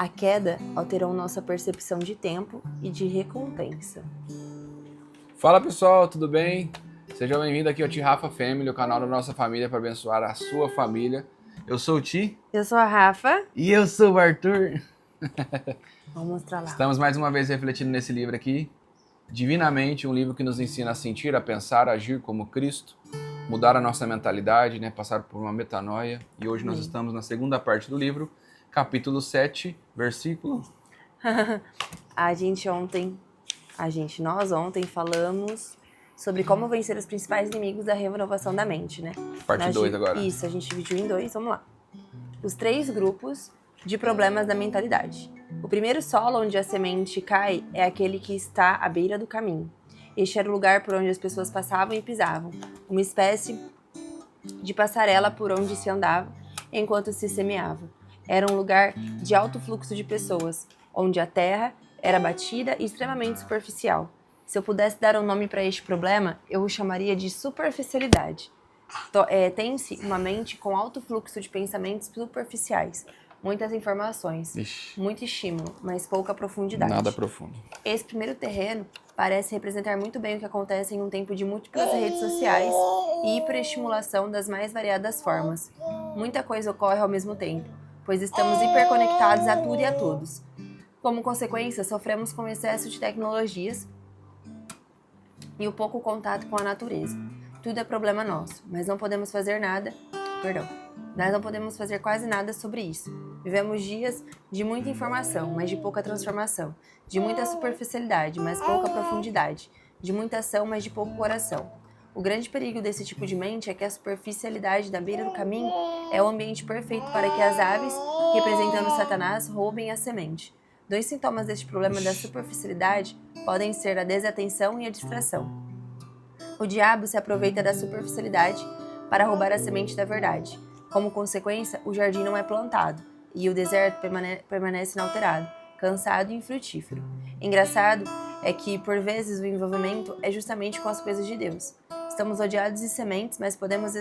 A queda alterou nossa percepção de tempo e de recompensa. Fala pessoal, tudo bem? Seja bem-vindo aqui ao Ti Rafa Family, o canal da nossa família para abençoar a sua família. Eu sou o Ti. Eu sou a Rafa. E eu sou o Arthur. Vamos mostrar lá. Estamos mais uma vez refletindo nesse livro aqui, Divinamente, um livro que nos ensina a sentir, a pensar, a agir como Cristo, mudar a nossa mentalidade, passar por uma metanoia. E hoje nós estamos na segunda parte do livro, capítulo 7, versículo... Nós ontem falamos sobre como vencer os principais inimigos da renovação da mente, né? Parte 2 agora. Isso, a gente dividiu em 2, vamos lá. Os 3 grupos de problemas da mentalidade. O primeiro solo onde a semente cai é aquele que está à beira do caminho. Este era o lugar por onde as pessoas passavam e pisavam, uma espécie de passarela por onde se andava enquanto se semeava. Era um lugar de alto fluxo de pessoas, onde a terra era batida e extremamente superficial. Se eu pudesse dar um nome para este problema, eu o chamaria de superficialidade. Tem-se uma mente com alto fluxo de pensamentos superficiais, muitas informações, muito estímulo, mas pouca profundidade. Nada profundo. Esse primeiro terreno parece representar muito bem o que acontece em um tempo de múltiplas redes sociais e hiperestimulação das mais variadas formas. Muita coisa ocorre ao mesmo tempo, pois estamos hiperconectados a tudo e a todos. Como consequência, sofremos com o excesso de tecnologias e o pouco contato com a natureza. Tudo é problema nosso, mas não podemos fazer Nós não podemos fazer quase nada sobre isso. Vivemos dias de muita informação, mas de pouca transformação. De muita superficialidade, mas pouca profundidade. De muita ação, mas de pouco coração. O grande perigo desse tipo de mente é que a superficialidade da beira do caminho é o ambiente perfeito para que as aves, representando Satanás, roubem a semente. 2 sintomas deste problema da superficialidade podem ser a desatenção e a distração. O diabo se aproveita da superficialidade para roubar a semente da verdade. Como consequência, o jardim não é plantado e o deserto permanece inalterado, cansado e infrutífero. Engraçado é que, por vezes, o envolvimento é justamente com as coisas de Deus. Estamos rodeados de sementes, mas podemos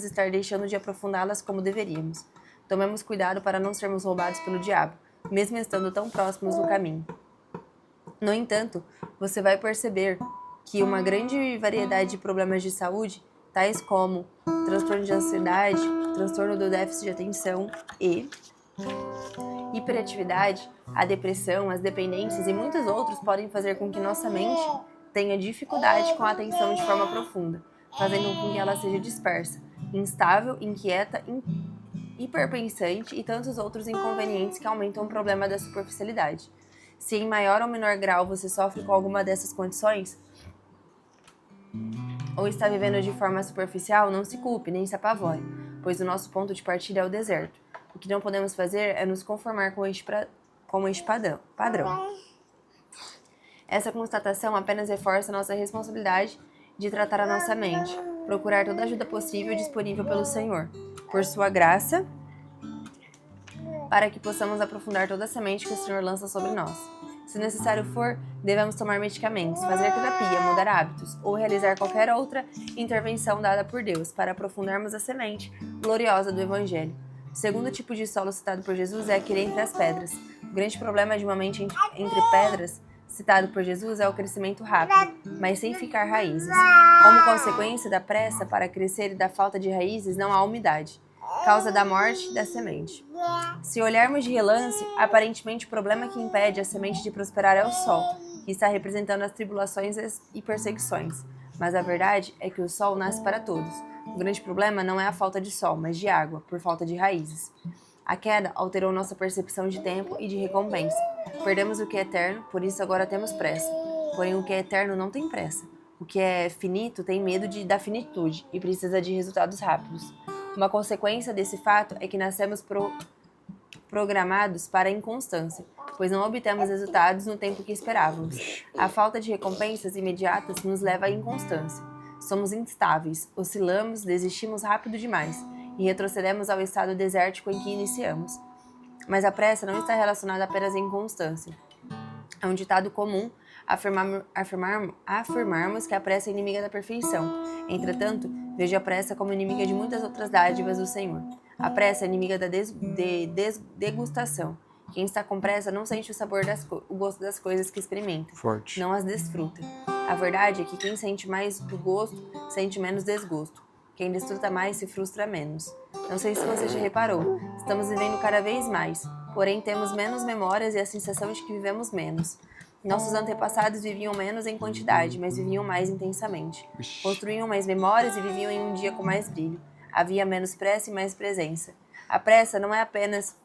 estar deixando de aprofundá-las como deveríamos. Tomemos cuidado para não sermos roubados pelo diabo, mesmo estando tão próximos do caminho. No entanto, você vai perceber que uma grande variedade de problemas de saúde, tais como transtorno de ansiedade, transtorno do déficit de atenção e hiperatividade, a depressão, as dependências e muitos outros podem fazer com que nossa mente tenha dificuldade com a atenção de forma profunda, fazendo com que ela seja dispersa, instável, inquieta, hiperpensante e tantos outros inconvenientes que aumentam o problema da superficialidade. Se em maior ou menor grau você sofre com alguma dessas condições, ou está vivendo de forma superficial, não se culpe, nem se apavore, pois o nosso ponto de partida é o deserto. O que não podemos fazer é nos conformar com este padrão. Essa constatação apenas reforça nossa responsabilidade de tratar a nossa mente, procurar toda a ajuda possível disponível pelo Senhor, por sua graça, para que possamos aprofundar toda a semente que o Senhor lança sobre nós. Se necessário for, devemos tomar medicamentos, fazer terapia, mudar hábitos ou realizar qualquer outra intervenção dada por Deus para aprofundarmos a semente gloriosa do Evangelho. O segundo tipo de solo citado por Jesus é aquele entre as pedras. O grande problema de uma mente entre pedras, citado por Jesus, é o crescimento rápido, mas sem ficar raízes. Como consequência da pressa para crescer e da falta de raízes, não há umidade, causa da morte da semente. Se olharmos de relance, aparentemente o problema que impede a semente de prosperar é o sol, que está representando as tribulações e perseguições. Mas a verdade é que o sol nasce para todos. O grande problema não é a falta de sol, mas de água, por falta de raízes. A queda alterou nossa percepção de tempo e de recompensa. Perdemos o que é eterno, por isso agora temos pressa. Porém, o que é eterno não tem pressa. O que é finito tem medo da finitude e precisa de resultados rápidos. Uma consequência desse fato é que nascemos programados para a inconstância, pois não obtemos resultados no tempo que esperávamos. A falta de recompensas imediatas nos leva à inconstância. Somos instáveis, oscilamos, desistimos rápido demais e retrocedemos ao estado desértico em que iniciamos. Mas a pressa não está relacionada apenas à inconstância. É um ditado comum afirmarmos que a pressa é inimiga da perfeição. Entretanto, vejo a pressa como inimiga de muitas outras dádivas do Senhor. A pressa é inimiga da degustação Quem está com pressa não sente o gosto das coisas que experimenta. Forte. Não as desfruta. A verdade é que quem sente mais do gosto, sente menos desgosto. Quem desfruta mais se frustra menos. Não sei se você já reparou, estamos vivendo cada vez mais, porém temos menos memórias e a sensação de que vivemos menos. Nossos antepassados viviam menos em quantidade, mas viviam mais intensamente. Construíam mais memórias e viviam em um dia com mais brilho. Havia menos pressa e mais presença. A pressa não é apenas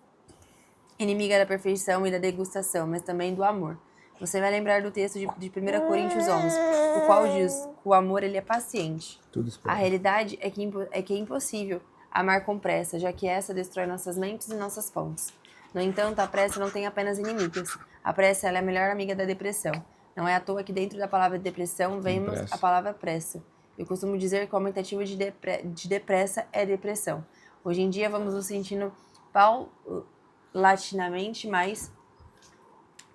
inimiga da perfeição e da degustação, mas também do amor. Você vai lembrar do texto de 1 Coríntios 11, o qual diz que o amor ele é paciente. A realidade é que é impossível amar com pressa, já que essa destrói nossas mentes e nossas fontes. No entanto, a pressa não tem apenas inimigas. A pressa ela é a melhor amiga da depressão. Não é à toa que dentro da palavra depressão vemos a palavra pressa. Eu costumo dizer que o aumentativo de depressa é depressão. Hoje em dia vamos nos sentindo paulatinamente mais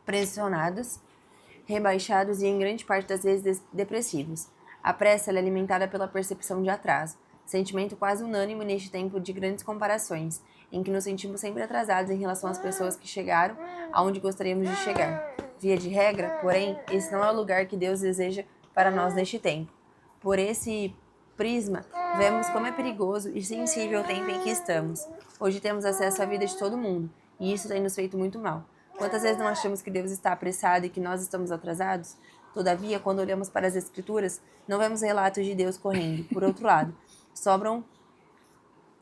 pressionados, rebaixados e em grande parte das vezes depressivos. A pressa ela é alimentada pela percepção de atraso, sentimento quase unânime neste tempo de grandes comparações, em que nos sentimos sempre atrasados em relação às pessoas que chegaram aonde gostaríamos de chegar. Via de regra, porém, esse não é o lugar que Deus deseja para nós neste tempo. Por esse prisma, vemos como é perigoso e sensível o tempo em que estamos. Hoje temos acesso à vida de todo mundo, e isso tem nos feito muito mal. Quantas vezes não achamos que Deus está apressado e que nós estamos atrasados? Todavia, quando olhamos para as Escrituras, não vemos relatos de Deus correndo. Por outro lado, sobram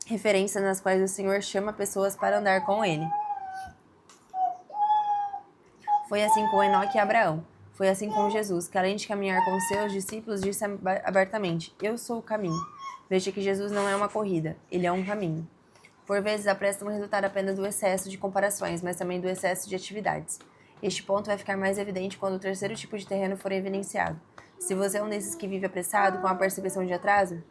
referências nas quais o Senhor chama pessoas para andar com Ele. Foi assim com Enoque e Abraão. Foi assim com Jesus, que além de caminhar com seus discípulos, disse abertamente: Eu sou o caminho. Veja que Jesus não é uma corrida, Ele é um caminho. Por vezes, a pressa não é resultado apenas do excesso de comparações, mas também do excesso de atividades. Este ponto vai ficar mais evidente quando o terceiro tipo de terreno for evidenciado. Se você é um desses que vive apressado, com a percepção de atraso,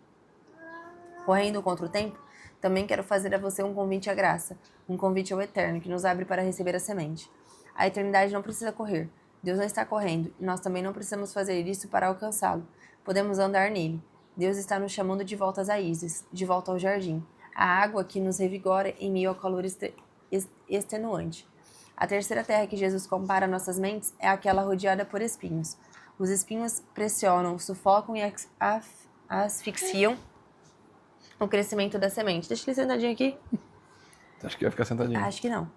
correndo contra o tempo, também quero fazer a você um convite à graça, um convite ao eterno, que nos abre para receber a semente. A eternidade não precisa correr. Deus não está correndo, e nós também não precisamos fazer isso para alcançá-lo. Podemos andar nele. Deus está nos chamando de volta às raízes, de volta ao jardim. A água que nos revigora em meio ao calor extenuante. A terceira terra que Jesus compara a nossas mentes é aquela rodeada por espinhos. Os espinhos pressionam, sufocam e asfixiam o crescimento da semente. Deixa ele sentadinho aqui. Acho que vai ficar sentadinho. Acho que não.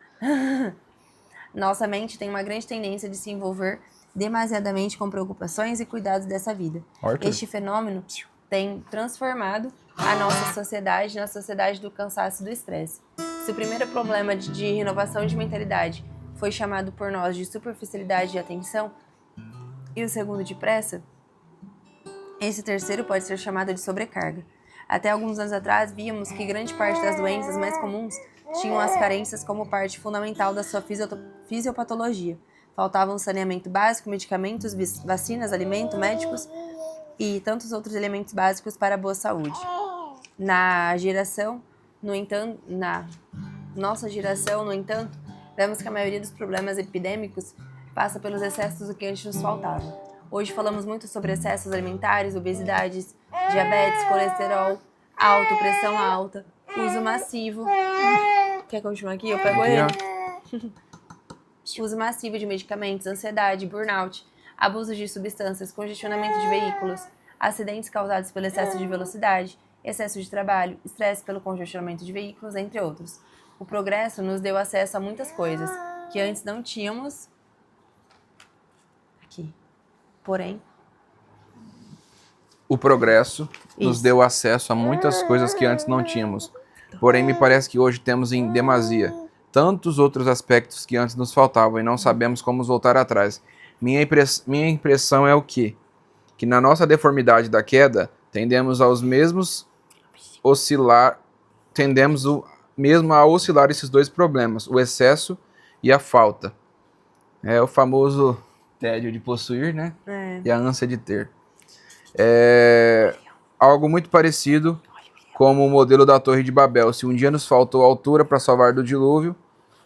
Nossa mente tem uma grande tendência de se envolver demasiadamente com preocupações e cuidados dessa vida. Este fenômeno tem transformado a nossa sociedade na sociedade do cansaço e do estresse. Se o primeiro problema de renovação de mentalidade foi chamado por nós de superficialidade de atenção e o segundo de pressa, esse terceiro pode ser chamado de sobrecarga. Até alguns anos atrás, víamos que grande parte das doenças mais comuns tinham as carências como parte fundamental da sua fisiopatologia. Faltavam saneamento básico, medicamentos, vacinas, alimento, médicos e tantos outros elementos básicos para a boa saúde. Na nossa geração, no entanto, vemos que a maioria dos problemas epidêmicos passa pelos excessos do que antes nos faltava. Hoje falamos muito sobre excessos alimentares, obesidades, diabetes, colesterol alto, pressão alta, uso massivo. Quer continuar aqui? Eu pego ele. Uso massivo de medicamentos, ansiedade, burnout, abuso de substâncias, congestionamento de veículos, acidentes causados pelo excesso de velocidade, excesso de trabalho, estresse pelo congestionamento de veículos, entre outros. O progresso nos deu acesso a muitas coisas que antes não tínhamos. Aqui. Porém, o progresso nos deu acesso a muitas coisas que antes não tínhamos. Porém, me parece que hoje temos em demasia tantos outros aspectos que antes nos faltavam e não sabemos como voltar atrás. Minha impressão é o quê? Que na nossa deformidade da queda, tendemos a oscilar esses dois problemas, o excesso e a falta. É o famoso tédio de possuir, né? E a ânsia de ter. É algo muito parecido como o modelo da Torre de Babel. Se um dia nos faltou altura para salvar do dilúvio,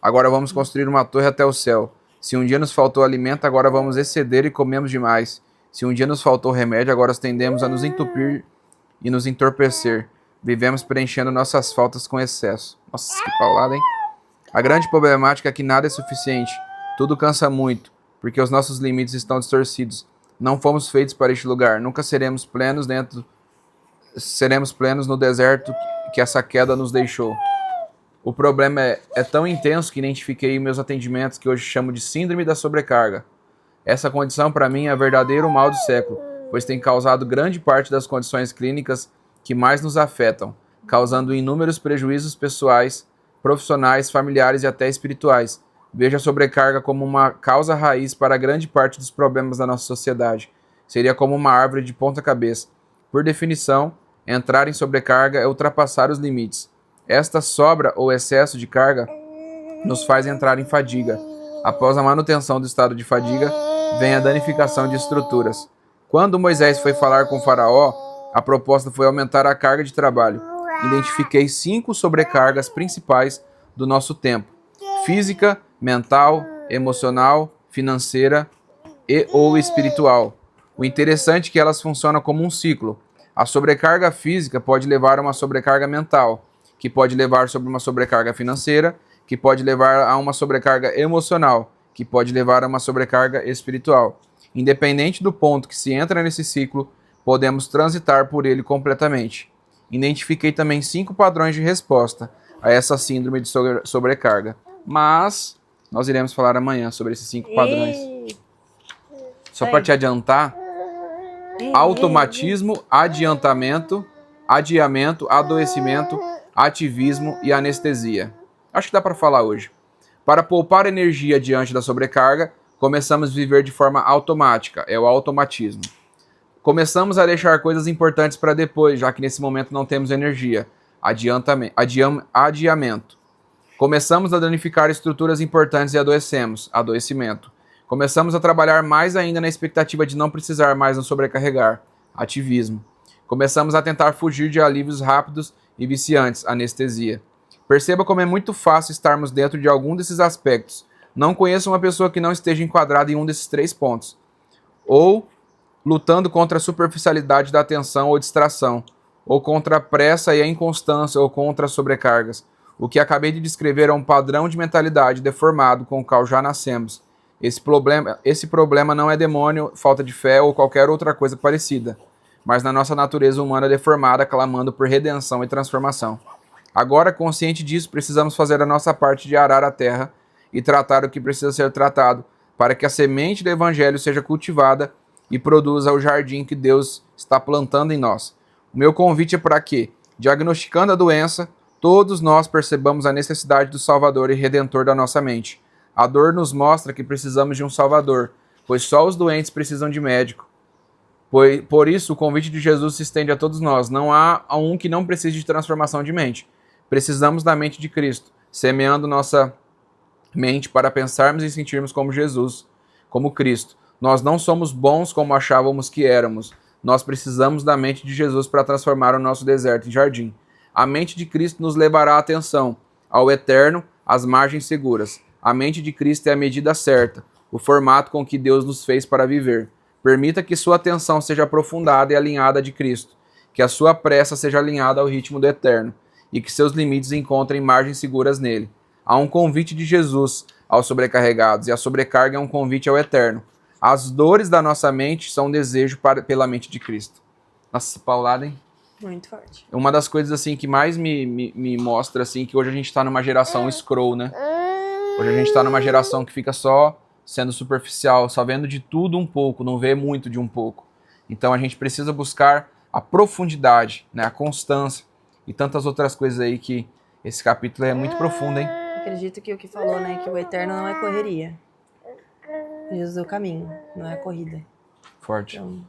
agora vamos construir uma torre até o céu. Se um dia nos faltou alimento, agora vamos exceder e comemos demais. Se um dia nos faltou remédio, agora tendemos a nos entupir e nos entorpecer. Vivemos preenchendo nossas faltas com excesso. Nossa, que paulada, hein? A grande problemática é que nada é suficiente. Tudo cansa muito, porque os nossos limites estão distorcidos. Não fomos feitos para este lugar. Nunca seremos plenos no deserto que essa queda nos deixou. O problema é tão intenso que identifiquei em meus atendimentos que hoje chamo de síndrome da sobrecarga. Essa condição, para mim, é o verdadeiro mal do século, pois tem causado grande parte das condições clínicas que mais nos afetam, causando inúmeros prejuízos pessoais, profissionais, familiares e até espirituais. Vejo a sobrecarga como uma causa raiz para grande parte dos problemas da nossa sociedade. Seria como uma árvore de ponta cabeça. Por definição, entrar em sobrecarga é ultrapassar os limites. Esta sobra ou excesso de carga nos faz entrar em fadiga. Após a manutenção do estado de fadiga, vem a danificação de estruturas. Quando Moisés foi falar com Faraó, a proposta foi aumentar a carga de trabalho. Identifiquei 5 sobrecargas principais do nosso tempo: física, mental, emocional, financeira e ou espiritual. O interessante é que elas funcionam como um ciclo. A sobrecarga física pode levar a uma sobrecarga mental, que pode levar sobre uma sobrecarga financeira, que pode levar a uma sobrecarga emocional, que pode levar a uma sobrecarga espiritual. Independente do ponto que se entra nesse ciclo, podemos transitar por ele completamente. Identifiquei também 5 padrões de resposta a essa síndrome de sobrecarga. Mas nós iremos falar amanhã sobre esses 5 padrões. Só para te adiantar, automatismo, adiamento, adoecimento, ativismo e anestesia. Acho que dá para falar hoje. Para poupar energia diante da sobrecarga, começamos a viver de forma automática, é o automatismo. Começamos a deixar coisas importantes para depois, já que nesse momento não temos energia, adiamento. Começamos a danificar estruturas importantes e adoecemos, adoecimento. Começamos a trabalhar mais ainda na expectativa de não precisar mais nos sobrecarregar, ativismo. Começamos a tentar fugir de alívios rápidos e viciantes, anestesia. Perceba como é muito fácil estarmos dentro de algum desses aspectos. Não conheço uma pessoa que não esteja enquadrada em um desses 3 pontos. Ou lutando contra a superficialidade da atenção ou distração, ou contra a pressa e a inconstância, ou contra as sobrecargas. O que acabei de descrever é um padrão de mentalidade deformado com o qual já nascemos. Esse problema não é demônio, falta de fé ou qualquer outra coisa parecida, mas na nossa natureza humana deformada, clamando por redenção e transformação. Agora, consciente disso, precisamos fazer a nossa parte de arar a terra e tratar o que precisa ser tratado, para que a semente do Evangelho seja cultivada e produza o jardim que Deus está plantando em nós. O meu convite é para que, diagnosticando a doença, todos nós percebamos a necessidade do Salvador e Redentor da nossa mente. A dor nos mostra que precisamos de um Salvador, pois só os doentes precisam de médico. Por isso, o convite de Jesus se estende a todos nós. Não há um que não precise de transformação de mente. Precisamos da mente de Cristo, semeando nossa mente para pensarmos e sentirmos como Jesus, como Cristo. Nós não somos bons como achávamos que éramos. Nós precisamos da mente de Jesus para transformar o nosso deserto em jardim. A mente de Cristo nos levará à atenção, ao eterno, às margens seguras. A mente de Cristo é a medida certa, o formato com que Deus nos fez para viver. Permita que sua atenção seja aprofundada e alinhada de Cristo, que a sua pressa seja alinhada ao ritmo do eterno, e que seus limites encontrem margens seguras nele. Há um convite de Jesus aos sobrecarregados, e a sobrecarga é um convite ao eterno. As dores da nossa mente são um desejo pela mente de Cristo. Nossa, paulada, hein? Muito forte. Uma das coisas assim que mais me mostra assim, que hoje a gente está numa geração scroll, né? Hoje a gente está numa geração que fica só sendo superficial, só vendo de tudo um pouco, não vê muito de um pouco. Então a gente precisa buscar a profundidade, né? A constância e tantas outras coisas aí que esse capítulo é muito profundo, hein? Acredito que o que falou, né? Que o eterno não é correria. Jesus é o caminho, não é a corrida. Forte. Então...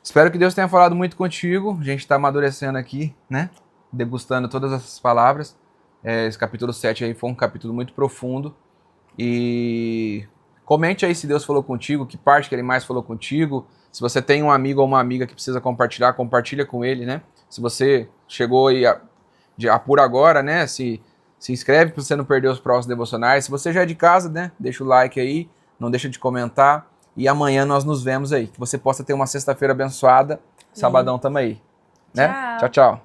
Espero que Deus tenha falado muito contigo. A gente está amadurecendo aqui, né? Degustando todas essas palavras. Esse capítulo 7 aí foi um capítulo muito profundo. E comente aí se Deus falou contigo, que parte que ele mais falou contigo. Se você tem um amigo ou uma amiga que precisa compartilhar, compartilha com ele, né? Se você chegou aí por agora, né? Se inscreve para você não perder os próximos devocionais. Se você já é de casa, né? Deixa o like aí, não deixa de comentar. E amanhã nós nos vemos aí. Que você possa ter uma sexta-feira abençoada. Sabadão tamo aí. Né? Tchau. Tchau, tchau.